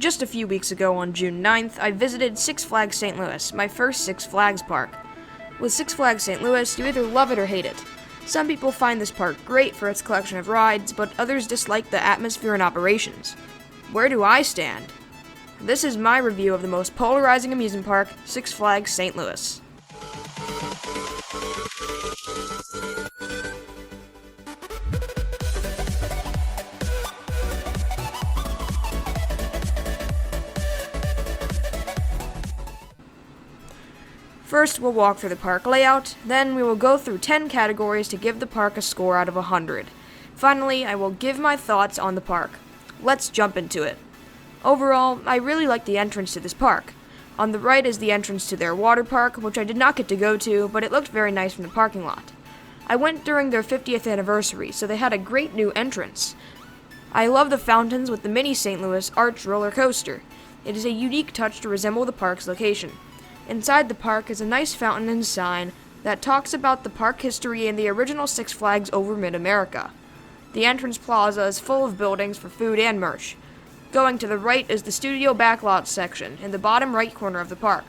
Just a few weeks ago on June 9th, I visited Six Flags St. Louis, my first Six Flags park. With Six Flags St. Louis, you either love it or hate it. Some people find this park great for its collection of rides, but others dislike the atmosphere and operations. Where do I stand? This is my review of the most polarizing amusement park, Six Flags St. Louis. First, we'll walk through the park layout, then we will go through 10 categories to give the park a score out of 100. Finally, I will give my thoughts on the park. Let's jump into it. Overall, I really like the entrance to this park. On the right is the entrance to their water park, which I did not get to go to, but it looked very nice from the parking lot. I went during their 50th anniversary, so they had a great new entrance. I love the fountains with the mini St. Louis Arch roller coaster. It is a unique touch to resemble the park's location. Inside the park is a nice fountain and sign that talks about the park history and the original Six Flags over Mid-America. The entrance plaza is full of buildings for food and merch. Going to the right is the studio backlot section in the bottom right corner of the park.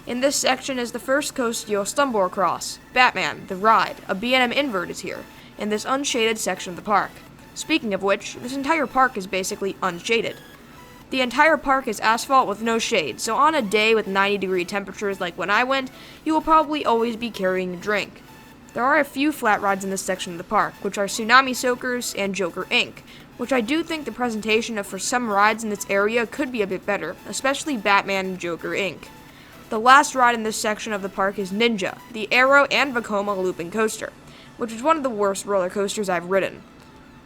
In this section is the first coaster you'll stumble across, Batman, the ride. A B&M invert is here, in this unshaded section of the park. Speaking of which, this entire park is basically unshaded. The entire park is asphalt with no shade, so on a day with 90-degree temperatures like when I went, you will probably always be carrying a drink. There are a few flat rides in this section of the park, which are Tsunami Soakers and Joker Inc., which I do think the presentation for some rides in this area could be a bit better, especially Batman and Joker Inc. The last ride in this section of the park is Ninja, the Arrow and Vekoma looping coaster, which is one of the worst roller coasters I've ridden.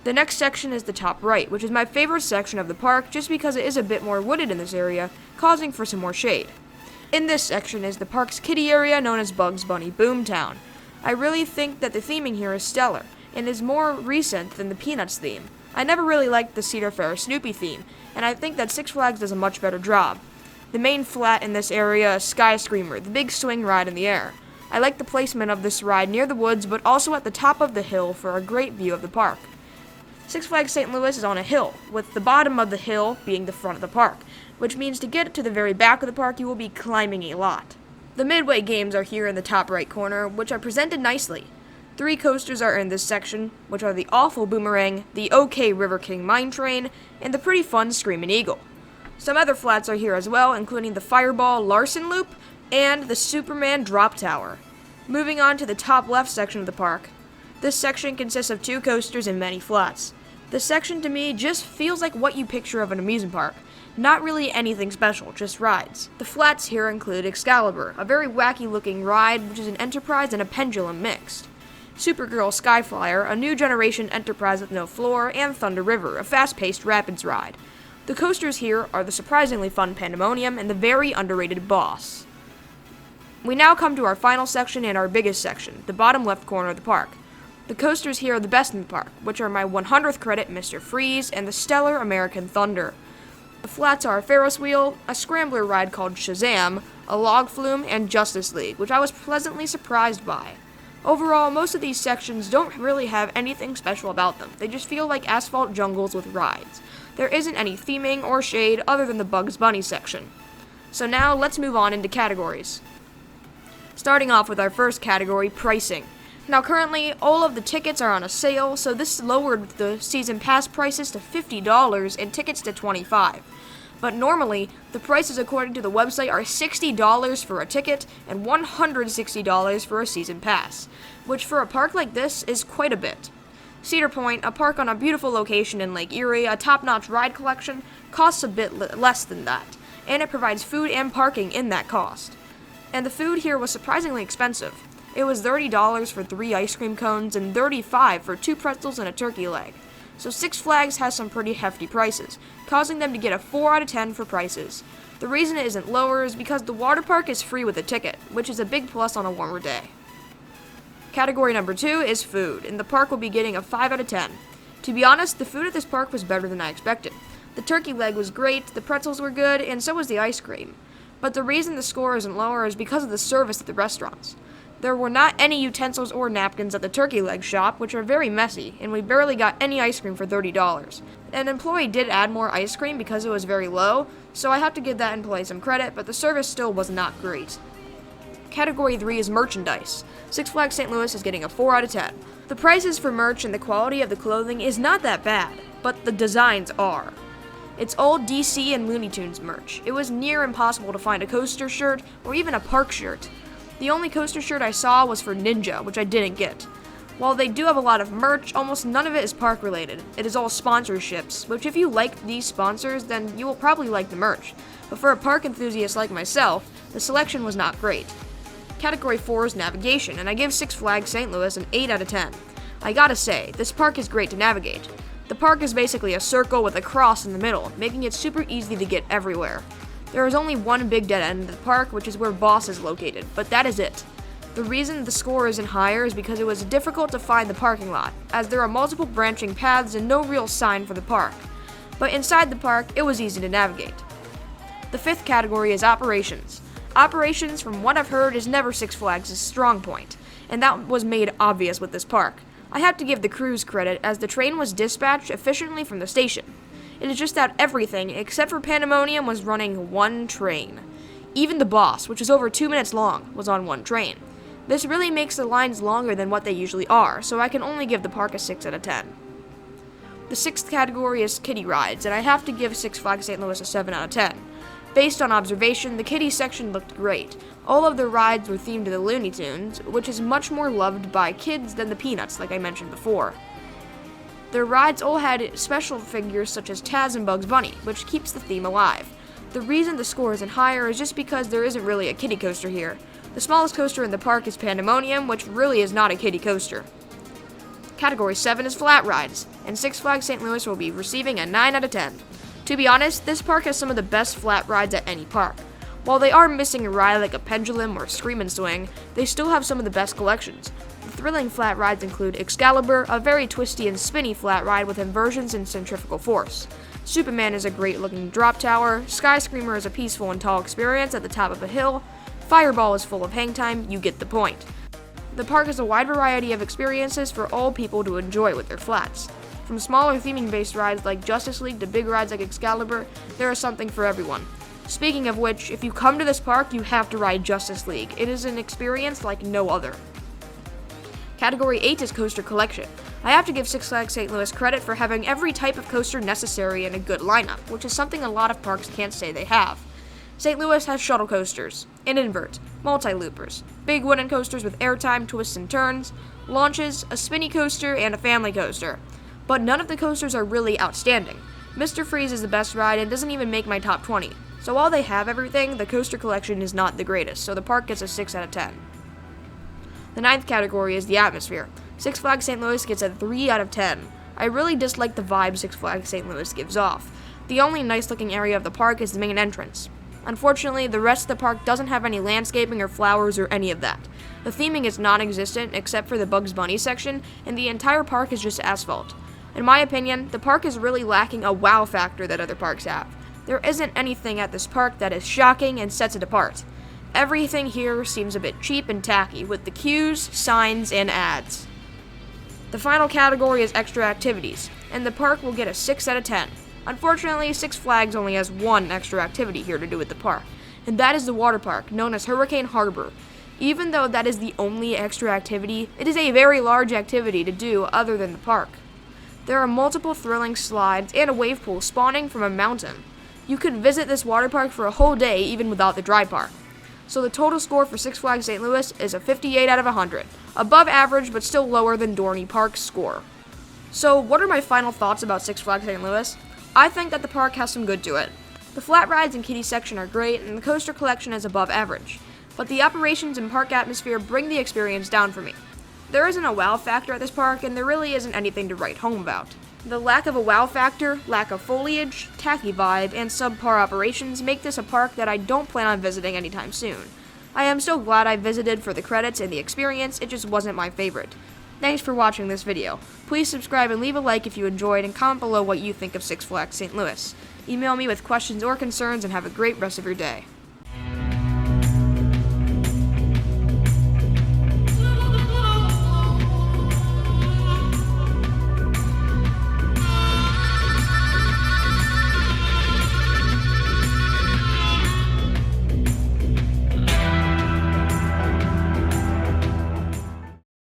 The next section is the top right, which is my favorite section of the park just because it is a bit more wooded in this area, causing for some more shade. In this section is the park's kiddie area known as Bugs Bunny Boomtown. I really think that the theming here is stellar, and is more recent than the Peanuts theme. I never really liked the Cedar Fair Snoopy theme, and I think that Six Flags does a much better job. The main flat in this area is Sky Screamer, the big swing ride in the air. I like the placement of this ride near the woods, but also at the top of the hill for a great view of the park. Six Flags St. Louis is on a hill, with the bottom of the hill being the front of the park, which means to get to the very back of the park you will be climbing a lot. The Midway games are here in the top right corner, which are presented nicely. 3 coasters are in this section, which are the Awful Boomerang, the OK River King Mine Train, and the pretty fun Screamin' Eagle. Some other flats are here as well, including the Fireball Larson Loop and the Superman Drop Tower. Moving on to the top left section of the park. This section consists of 2 coasters and many flats. This section to me just feels like what you picture of an amusement park. Not really anything special, just rides. The flats here include Excalibur, a very wacky looking ride which is an Enterprise and a pendulum mixed. Supergirl Skyflyer, a new generation Enterprise with no floor, and Thunder River, a fast-paced rapids ride. The coasters here are the surprisingly fun Pandemonium and the very underrated Boss. We now come to our final section and our biggest section, the bottom left corner of the park. The coasters here are the best in the park, which are my 100th credit Mr. Freeze and the stellar American Thunder. The flats are a Ferris wheel, a scrambler ride called Shazam, a log flume, and Justice League, which I was pleasantly surprised by. Overall, most of these sections don't really have anything special about them. They just feel like asphalt jungles with rides. There isn't any theming or shade other than the Bugs Bunny section. So now let's move on into categories. Starting off with our first category, pricing. Now currently, all of the tickets are on a sale, so this lowered the season pass prices to $50 and tickets to $25. But normally, the prices according to the website are $60 for a ticket and $160 for a season pass, which for a park like this is quite a bit. Cedar Point, a park on a beautiful location in Lake Erie, a top-notch ride collection, costs a bit less than that, and it provides food and parking in that cost. And the food here was surprisingly expensive. It was $30 for 3 ice cream cones and $35 for 2 pretzels and a turkey leg. So Six Flags has some pretty hefty prices, causing them to get a 4 out of 10 for prices. The reason it isn't lower is because the water park is free with a ticket, which is a big plus on a warmer day. Category number 2 is food, and the park will be getting a 5 out of 10. To be honest, the food at this park was better than I expected. The turkey leg was great, the pretzels were good, and so was the ice cream. But the reason the score isn't lower is because of the service at the restaurants. There were not any utensils or napkins at the turkey leg shop, which are very messy, and we barely got any ice cream for $30. An employee did add more ice cream because it was very low, so I have to give that employee some credit, but the service still was not great. Category 3 is merchandise. Six Flags St. Louis is getting a 4 out of 10. The prices for merch and the quality of the clothing is not that bad, but the designs are. It's old DC and Looney Tunes merch. It was near impossible to find a coaster shirt or even a park shirt. The only coaster shirt I saw was for Ninja, which I didn't get. While they do have a lot of merch, almost none of it is park related. It is all sponsorships, which if you like these sponsors, then you will probably like the merch. But for a park enthusiast like myself, the selection was not great. Category 4 is navigation, and I give Six Flags St. Louis an 8 out of 10. I gotta say, this park is great to navigate. The park is basically a circle with a cross in the middle, making it super easy to get everywhere. There is only one big dead end of the park, which is where Boss is located, but that is it. The reason the score isn't higher is because it was difficult to find the parking lot, as there are multiple branching paths and no real sign for the park. But inside the park, it was easy to navigate. The 5th category is operations. Operations, from what I've heard, is never Six Flags' strong point, and that was made obvious with this park. I have to give the crews credit, as the train was dispatched efficiently from the station. It is just that everything, except for Pandemonium, was running one train. Even the Boss, which is over 2 minutes long, was on one train. This really makes the lines longer than what they usually are, so I can only give the park a 6 out of 10. The 6th category is kiddie rides, and I have to give Six Flags St. Louis a 7 out of 10. Based on observation, the kiddie section looked great. All of the rides were themed to the Looney Tunes, which is much more loved by kids than the Peanuts, like I mentioned before. Their rides all had special figures such as Taz and Bugs Bunny, which keeps the theme alive. The reason the score isn't higher is just because there isn't really a kiddie coaster here. The smallest coaster in the park is Pandemonium, which really is not a kiddie coaster. Category 7 is flat rides, and Six Flags St. Louis will be receiving a 9 out of 10. To be honest, this park has some of the best flat rides at any park. While they are missing a ride like a pendulum or scream and swing, they still have some of the best collections. The thrilling flat rides include Excalibur, a very twisty and spinny flat ride with inversions and centrifugal force. Superman is a great looking drop tower, Sky Screamer is a peaceful and tall experience at the top of a hill, Fireball is full of hang time, you get the point. The park has a wide variety of experiences for all people to enjoy with their flats. From smaller theming-based rides like Justice League to big rides like Excalibur, there is something for everyone. Speaking of which, if you come to this park, you have to ride Justice League. It is an experience like no other. Category 8 is Coaster Collection. I have to give Six Flags St. Louis credit for having every type of coaster necessary in a good lineup, which is something a lot of parks can't say they have. St. Louis has shuttle coasters, an invert, multi-loopers, big wooden coasters with airtime, twists and turns, launches, a spinny coaster, and a family coaster. But none of the coasters are really outstanding. Mr. Freeze is the best ride and doesn't even make my top 20. So while they have everything, the coaster collection is not the greatest, so the park gets a 6 out of 10. The 9th category is the atmosphere. Six Flags St. Louis gets a 3 out of 10. I really dislike the vibe Six Flags St. Louis gives off. The only nice looking area of the park is the main entrance. Unfortunately, the rest of the park doesn't have any landscaping or flowers or any of that. The theming is non-existent except for the Bugs Bunny section, and the entire park is just asphalt. In my opinion, the park is really lacking a wow factor that other parks have. There isn't anything at this park that is shocking and sets it apart. Everything here seems a bit cheap and tacky, with the queues, signs, and ads. The final category is extra activities, and the park will get a 6 out of 10. Unfortunately, Six Flags only has one extra activity here to do at the park, and that is the water park, known as Hurricane Harbor. Even though that is the only extra activity, it is a very large activity to do other than the park. There are multiple thrilling slides and a wave pool spawning from a mountain. You could visit this water park for a whole day even without the dry park. So the total score for Six Flags St. Louis is a 58 out of 100. Above average, but still lower than Dorney Park's score. So what are my final thoughts about Six Flags St. Louis? I think that the park has some good to it. The flat rides and kiddie section are great, and the coaster collection is above average. But the operations and park atmosphere bring the experience down for me. There isn't a wow factor at this park, and there really isn't anything to write home about. The lack of a wow factor, lack of foliage, tacky vibe, and subpar operations make this a park that I don't plan on visiting anytime soon. I am so glad I visited for the credits and the experience, it just wasn't my favorite. Thanks for watching this video. Please subscribe and leave a like if you enjoyed, and comment below what you think of Six Flags St. Louis. Email me with questions or concerns, and have a great rest of your day.